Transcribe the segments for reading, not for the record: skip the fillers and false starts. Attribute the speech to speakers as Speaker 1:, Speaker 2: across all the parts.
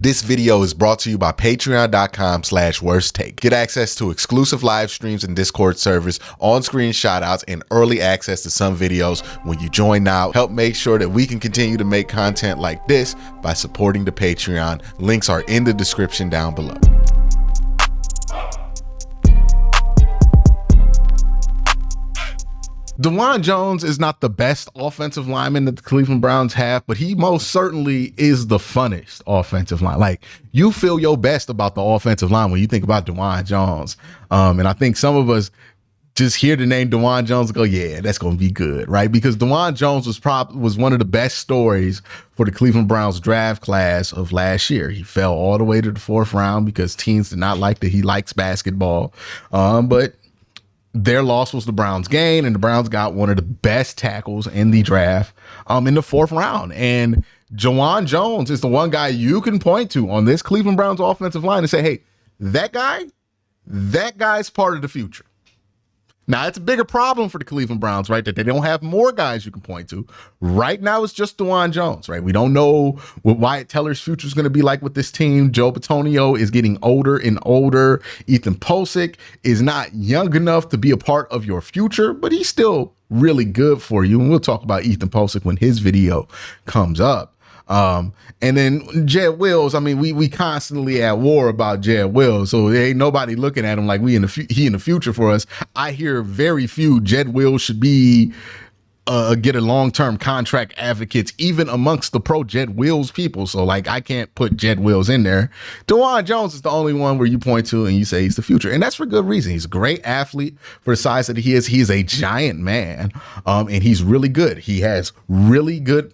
Speaker 1: This video is brought to you by patreon.com/worsttake. Get access to exclusive live streams and Discord servers, on-screen shoutouts, and early access to some videos when you join now. Help make sure that we can continue to make content like this by supporting the Patreon. Links are in the description down below. Dawand Jones is not the best offensive lineman that the Cleveland Browns have, but he most certainly is the funnest offensive line. Like, you feel your best about the offensive line when you think about Dawand Jones. And I think some of us just hear the name Dawand Jones and go, yeah, that's going to be good, right? Because Dawand Jones was one of the best stories for the Cleveland Browns draft class of last year. He fell all the way to the 4th round because teams did not like that he likes basketball. But their loss was the Browns' gain, and the Browns got one of the best tackles in the draft in the 4th round. And Dawand Jones is the one guy you can point to on this Cleveland Browns offensive line and say, hey, that guy's part of the future. Now, it's a bigger problem for the Cleveland Browns, right, that they don't have more guys you can point to. Right now, it's just Dawand Jones, right? We don't know what Wyatt Teller's future is going to be like with this team. Joe Bitonio is getting older and older. Ethan Pocic is not young enough to be a part of your future, but he's still really good for you. And we'll talk about Ethan Pocic when his video comes up. And then Jed Wills, I mean, we constantly at war about Jed Wills, so there ain't nobody looking at him like he in the future for us. I hear very few Jed Wills should be get a long-term contract advocates, even amongst the pro Jed Wills people. So like, I can't put Jed Wills in there. Dawand Jones is the only one where you point to and you say he's the future. And that's for good reason. He's a great athlete for the size that he is. He is a giant man. And he's really good. He has really good,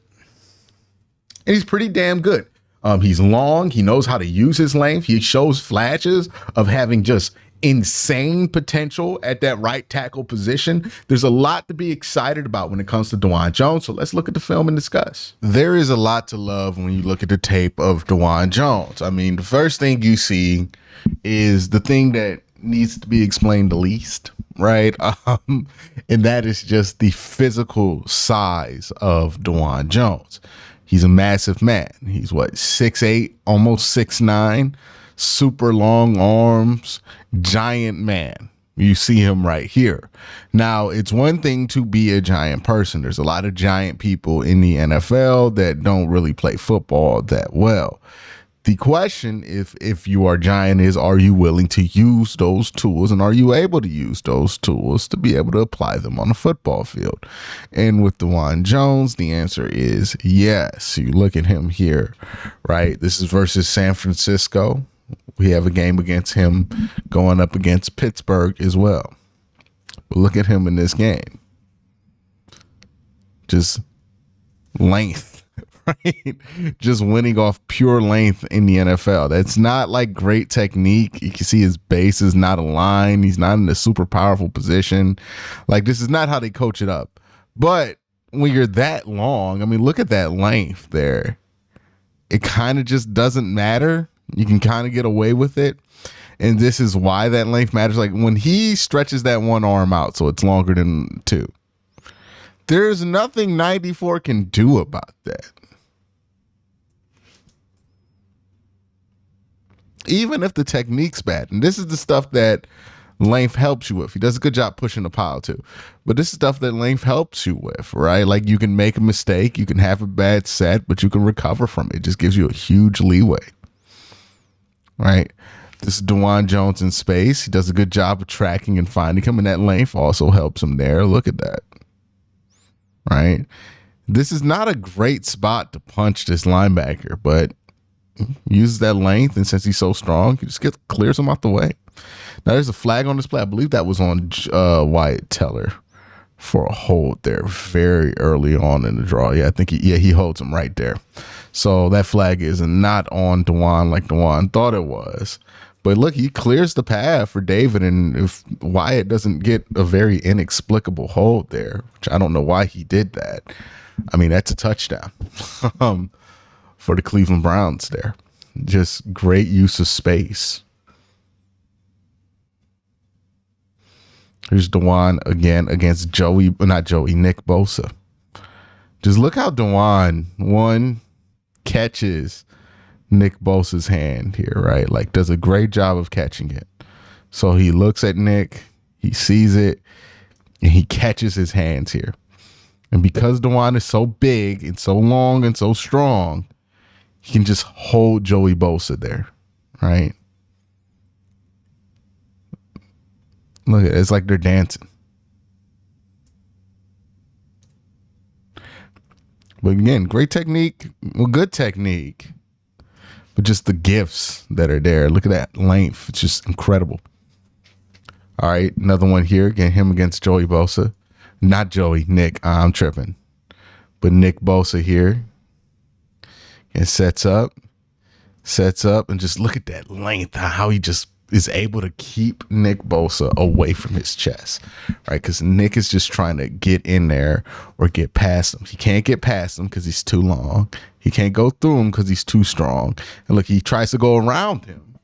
Speaker 1: and he's pretty damn good. He's long. He knows how to use his length. He shows flashes of having just insane potential at that right tackle position. There's a lot to be excited about when it comes to Dawand Jones. So let's look at the film and discuss. There is a lot to love when you look at the tape of Dawand Jones. I mean, the first thing you see is the thing that needs to be explained the least, right? And that is just the physical size of Dawand Jones. He's a massive man. He's 6'8", almost 6'9", super long arms, giant man. You see him right here. Now, it's one thing to be a giant person. There's a lot of giant people in the NFL that don't really play football that well. The question, if you are giant, is, are you willing to use those tools, and are you able to use those tools to be able to apply them on a football field? And with Dawand Jones, the answer is yes. You look at him here, right? This is versus San Francisco. We have a game against him going up against Pittsburgh as well. But look at him in this game. Just length. Right? Just winning off pure length in the NFL. That's not like great technique. You can see his base is not aligned. He's not in a super powerful position. Like, this is not how they coach it up. But when you're that long, I mean, look at that length there. It kind of just doesn't matter. You can kind of get away with it. And this is why that length matters. Like, when he stretches that one arm out so it's longer than two, there's nothing 94 can do about that. Even if the technique's bad, and this is the stuff that length helps you with. He does a good job pushing the pile too, but this is stuff that length helps you with, right? Like, you can make a mistake, you can have a bad set, but you can recover from it. It just gives you a huge leeway, right? This is Dawand Jones in space. He does a good job of tracking and finding him, and that length also helps him there. Look at that, right? This is not a great spot to punch this linebacker, but uses that length, and since he's so strong, he just clears him out the way. Now, there's a flag on this play. I believe that was on Wyatt Teller for a hold there very early on in the draw. Yeah, I think he holds him right there. So that flag is not on Dawand like Dawand thought it was. But look, he clears the path for David, and if Wyatt doesn't get a very inexplicable hold there, which I don't know why he did that, I mean, that's a touchdown. For the Cleveland Browns there. Just great use of space. Here's Dawand again against Nick Bosa. Just look how Dawand, one, catches Nick Bosa's hand here, right? Like, does a great job of catching it. So he looks at Nick, he sees it, and he catches his hands here. And because Dewan is so big and so long and so strong, he can just hold Joey Bosa there, right? Look at it. It's like they're dancing. But again, great technique. Well, good technique. But just the gifts that are there. Look at that length. It's just incredible. All right. Another one here. Again, him against Joey Bosa. Not Joey. Nick. I'm tripping. But Nick Bosa here. And sets up. And just look at that length. How he just is able to keep Nick Bosa away from his chest, right? Because Nick is just trying to get in there or get past him. He can't get past him because he's too long. He can't go through him because he's too strong. And look, he tries to go around him.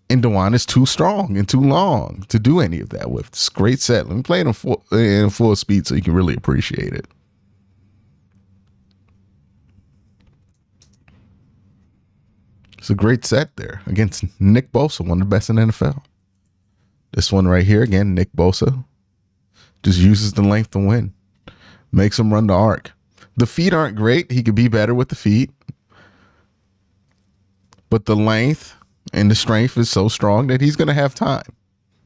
Speaker 1: And Dewan is too strong and too long to do any of that with. It's a great set. Let me play it in full speed so you can really appreciate it. It's a great set there against Nick Bosa, one of the best in the NFL. This one right here, again, Nick Bosa just uses the length to win. Makes him run the arc. The feet aren't great. He could be better with the feet. But the length and the strength is so strong that he's going to have time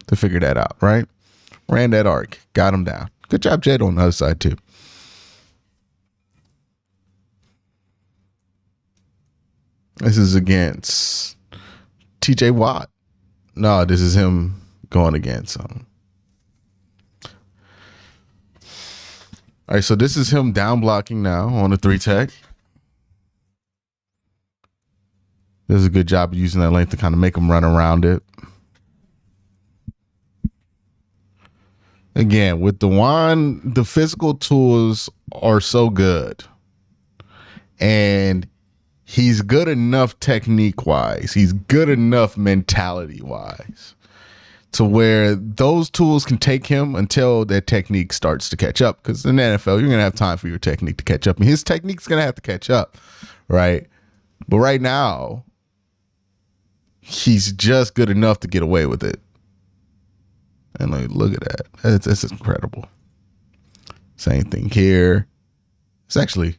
Speaker 1: to figure that out, right? Ran that arc. Got him down. Good job, Jed, on the other side, too. This is against TJ Watt. No, this is him going against him. All right, so this is him down blocking now on the 3-tech. This is a good job of using that length to kind of make him run around it. Again, with Dewan, the physical tools are so good. And he's good enough technique-wise. He's good enough mentality-wise to where those tools can take him until that technique starts to catch up. Because in the NFL, you're going to have time for your technique to catch up. And his technique's going to have to catch up, right? But right now, he's just good enough to get away with it. And like, look at that. That's incredible. Same thing here. It's actually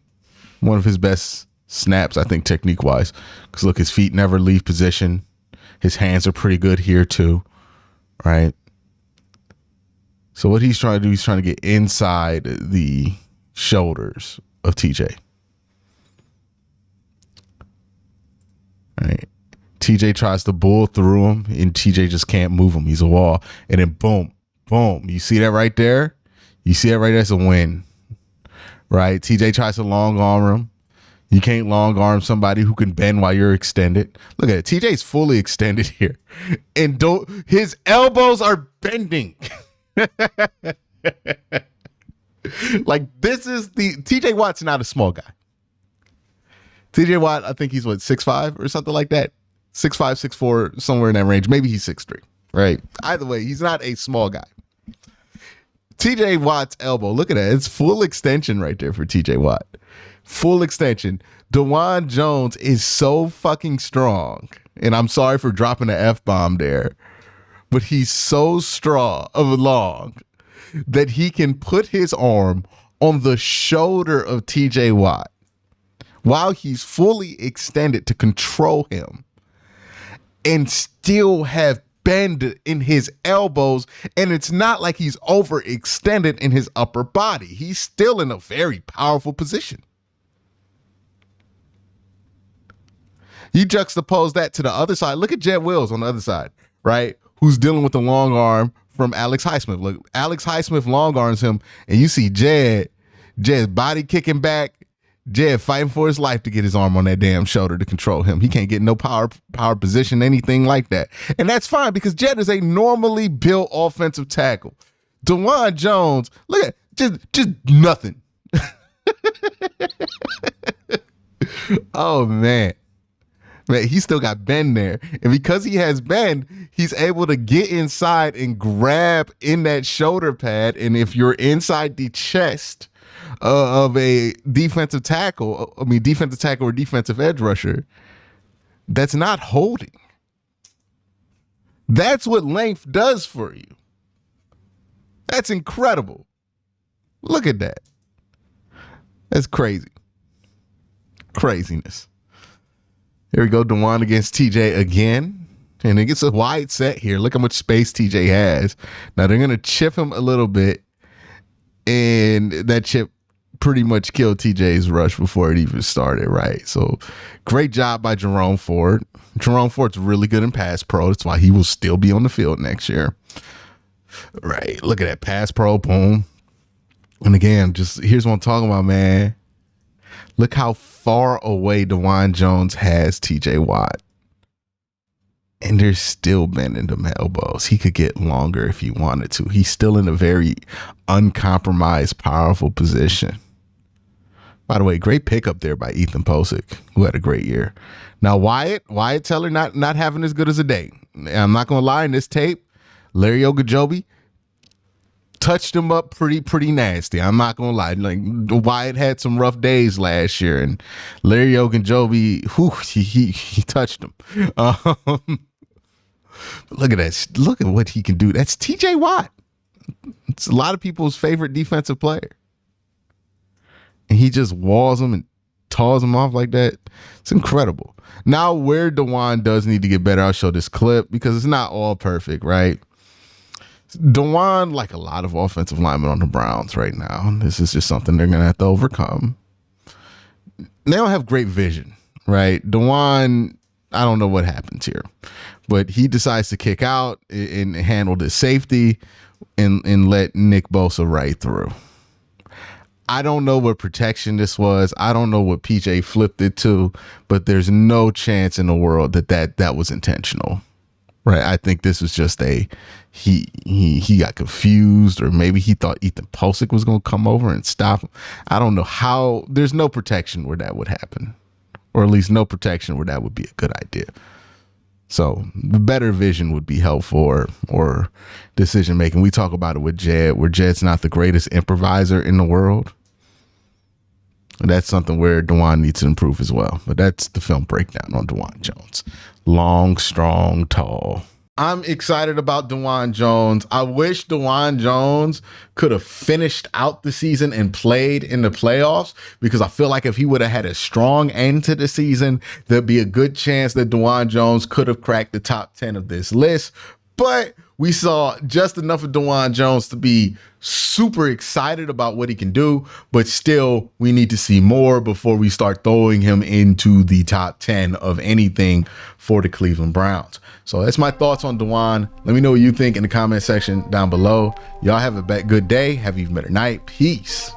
Speaker 1: one of his best snaps, I think, technique wise, because look, his feet never leave position. His hands are pretty good here too, right? So what he's trying to do, he's trying to get inside the shoulders of TJ. Right? TJ tries to bull through him, and TJ just can't move him. He's a wall, and then boom, boom. You see that right there? You see that right there? That's a win, right? TJ tries to long arm him. You can't long arm somebody who can bend while you're extended. Look at it. TJ's fully extended here. And his elbows are bending. Like, this is the TJ Watt's not a small guy. TJ Watt, I think he's 6'5" or something like that. 6'5", 6'4", somewhere in that range. Maybe he's 6'3", right? Either way, he's not a small guy. TJ Watt's elbow, look at that. It's full extension right there for TJ Watt. Full extension. Dewan Jones is so fucking strong. And I'm sorry for dropping the F-bomb there. But he's so long that he can put his arm on the shoulder of TJ Watt while he's fully extended to control him and still have bend in his elbows. And it's not like he's overextended in his upper body. He's still in a very powerful position. You juxtapose that to the other side. Look at Jed Wills on the other side, right? Who's dealing with the long arm from Alex Highsmith. Look, Alex Highsmith long arms him, and you see Jed's body kicking back. Jed fighting for his life to get his arm on that damn shoulder to control him. He can't get no power position, anything like that. And that's fine because Jed is a normally built offensive tackle. Dewan Jones, look at just nothing. Oh, man. Man, he still got bend there. And because he has bend, he's able to get inside and grab in that shoulder pad. And if you're inside the chest of a defensive tackle. I mean, defensive tackle or defensive edge rusher that's not holding. That's what length does for you. That's incredible. Look at that. That's crazy. Craziness. Here we go. Dewan against TJ again. And it gets a wide set here. Look how much space TJ has. Now they're going to chip him a little bit. And that chip pretty much killed TJ's rush before it even started, right? So great job by Jerome Ford. Jerome Ford's really good in pass pro. That's why he will still be on the field next year. Right. Look at that pass pro. Boom. And again, just here's what I'm talking about, man. Look how far away Dawand Jones has TJ Watt. And they're still bending them elbows. He could get longer if he wanted to. He's still in a very uncompromised, powerful position. By the way, great pickup there by Ethan Posick, who had a great year. Now, Wyatt Teller not having as good as a day. I'm not going to lie, in this tape, Larry Ogunjobi touched him up pretty nasty. I'm not going to lie. Like, Wyatt had some rough days last year, and Larry Ogunjobi, he touched him. Look at that. Look at what he can do. That's TJ Watt. It's a lot of people's favorite defensive player. And he just walls them and taws them off like that. It's incredible. Now, where Dawand does need to get better, I'll show this clip because it's not all perfect, right? Dawand, like a lot of offensive linemen on the Browns right now, this is just something they're going to have to overcome. They don't have great vision, right? Dawand, I don't know what happens here, but he decides to kick out and handle the safety and let Nick Bosa right through. I don't know what protection this was. I don't know what PJ flipped it to, but there's no chance in the world that was intentional, right? I think this was just he got confused, or maybe he thought Ethan Posick was going to come over and stop him. I don't know how. There's no protection where that would happen, or at least no protection where that would be a good idea. So the better vision would be helpful, or decision making. We talk about it with Jed, where Jed's not the greatest improviser in the world. And that's something where Dawand needs to improve as well. But that's the film breakdown on Dawand Jones. Long, strong, tall. I'm excited about Dawand Jones. I wish Dawand Jones could have finished out the season and played in the playoffs, because I feel like if he would have had a strong end to the season, there'd be a good chance that Dawand Jones could have cracked the top 10 of this list. But we saw just enough of Dawand Jones to be super excited about what he can do, but still we need to see more before we start throwing him into the top 10 of anything for the Cleveland Browns. So that's my thoughts on Dawand. Let me know what you think in the comment section down below. Y'all have a good day. Have an even better night. Peace.